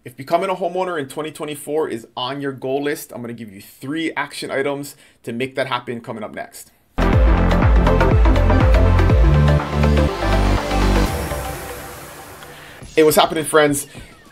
If becoming a homeowner in 2024 is on your goal list, I'm going to give you 3 action items to make that happen coming up next. Hey, what's happening, friends?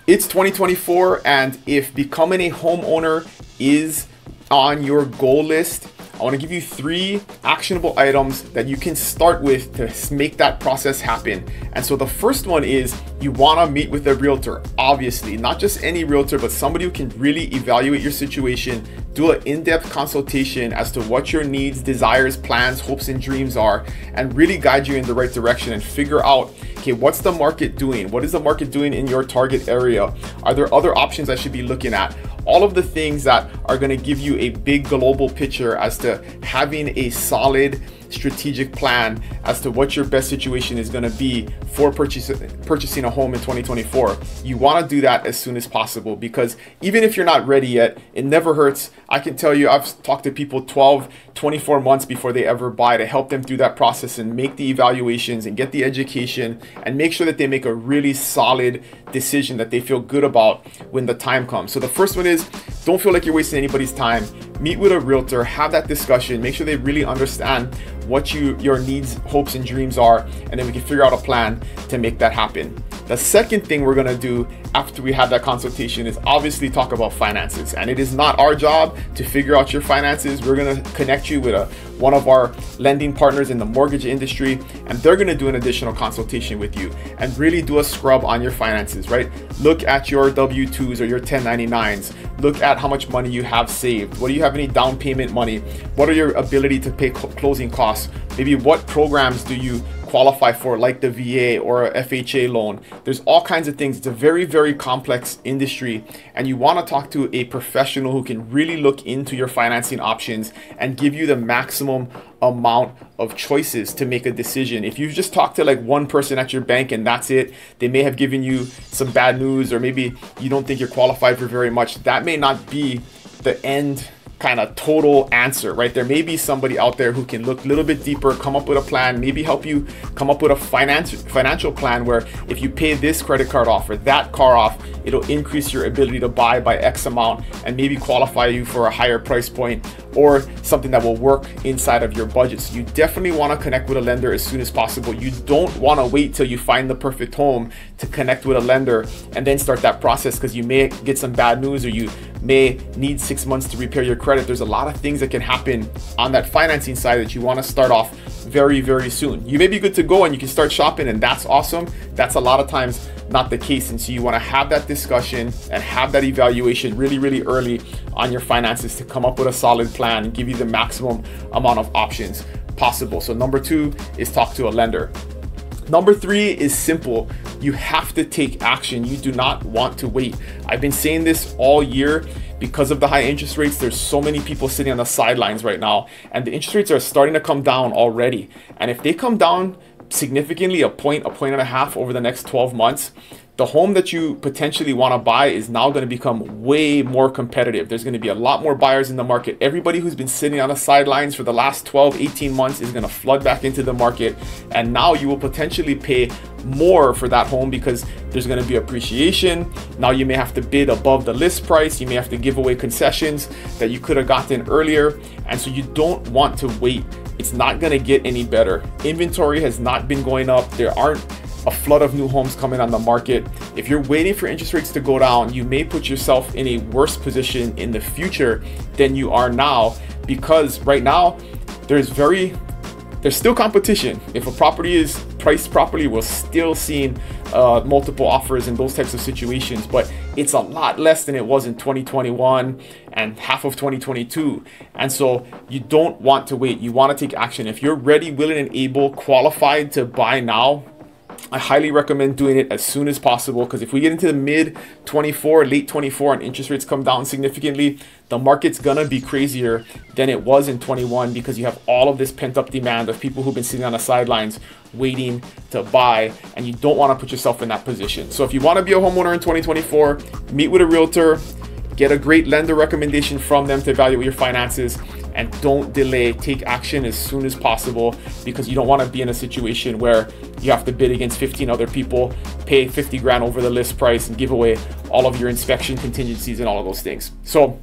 It's 2024, and if becoming a homeowner is on your goal list, I want to give you 3 actionable items that you can start with to make that process happen. And so the first one is you want to meet with a realtor. Obviously, not just any realtor, but somebody who can really evaluate your situation, do an in-depth consultation as to what your needs, desires, plans, hopes, and dreams are, and really guide you in the right direction and figure out, okay, what's the market doing? What is the market doing in your target area? Are there other options I should be looking at? All of the things that are going to give you a big global picture as to having a solid strategic plan as to what your best situation is going to be for purchasing a home in 2024. You want to do that as soon as possible, because even if you're not ready yet, it never hurts. I can tell you, I've talked to people 12, 24 months before they ever buy to help them through that process and make the evaluations and get the education and make sure that they make a really solid decision that they feel good about when the time comes. So the first one is, don't feel like you're wasting anybody's time. Meet with a realtor, have that discussion, make sure they really understand what your needs, hopes, and dreams are, and then we can figure out a plan to make that happen. The second thing we're gonna do after we have that consultation is obviously talk about finances. And it is not our job to figure out your finances. We're gonna connect you with one of our lending partners in the mortgage industry, and they're gonna do an additional consultation with you and really do a scrub on your finances, right? Look at your W-2s or your 1099s. Look at how much money you have saved. What do you have any down payment money? What are your ability to pay closing costs? Maybe what programs do you qualify for, like the VA or a FHA loan? There's all kinds of things. It's a very, very complex industry, and you want to talk to a professional who can really look into your financing options and give you the maximum amount of choices to make a decision. If you just talk to like one person at your bank and that's it, they may have given you some bad news, or maybe you don't think you're qualified for very much. That may not be the end kind of total answer, right? There may be somebody out there who can look a little bit deeper, come up with a plan, maybe help you come up with a financial plan where if you pay this credit card off or that car off, it'll increase your ability to buy by X amount and maybe qualify you for a higher price point or something that will work inside of your budget. So you definitely want to connect with a lender as soon as possible. You don't want to wait till you find the perfect home to connect with a lender and then start that process, because you may get some bad news or you may need 6 months to repair your credit. There's a lot of things that can happen on that financing side that you want to start off very, very soon. You may be good to go and you can start shopping, and that's awesome. That's a lot of times not the case. And so you want to have that discussion and have that evaluation really, really early on your finances to come up with a solid plan and give you the maximum amount of options possible. So number 2 is talk to a lender. Number 3 is simple. You have to take action. You do not want to wait. I've been saying this all year. Because of the high interest rates, there's so many people sitting on the sidelines right now, and the interest rates are starting to come down already. And if they come down significantly, a point and a half over the next 12 months, the home that you potentially want to buy is now going to become way more competitive. There's going to be a lot more buyers in the market. Everybody who's been sitting on the sidelines for the last 12, 18 months is going to flood back into the market. And now you will potentially pay more for that home because there's going to be appreciation. Now you may have to bid above the list price. You may have to give away concessions that you could have gotten earlier. And so you don't want to wait. It's not going to get any better. Inventory has not been going up. There aren't a flood of new homes coming on the market. If you're waiting for interest rates to go down, you may put yourself in a worse position in the future than you are now, because right now there's still competition. If a property is priced properly, we're still seeing multiple offers in those types of situations, but it's a lot less than it was in 2021 and half of 2022. And so you don't want to wait. You want to take action. If you're ready, willing, and able, qualified to buy now, I highly recommend doing it as soon as possible, because if we get into the mid 24, late 24 and interest rates come down significantly, the market's gonna be crazier than it was in 21, because you have all of this pent up demand of people who've been sitting on the sidelines waiting to buy, and you don't want to put yourself in that position. So if you want to be a homeowner in 2024, meet with a realtor, get a great lender recommendation from them to evaluate your finances, and don't delay. Take action as soon as possible, because you don't want to be in a situation where you have to bid against 15 other people, pay 50 grand over the list price, and give away all of your inspection contingencies and all of those things. So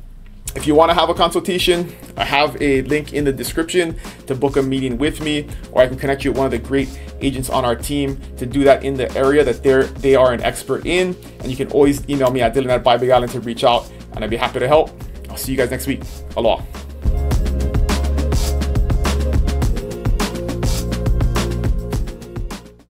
if you want to have a consultation, I have a link in the description to book a meeting with me, or I can connect you with one of the great agents on our team to do that in the area that they are an expert in. And you can always email me at Dylan@BuyBigIsland to reach out, and I'd be happy to help. I'll see you guys next week. Aloha.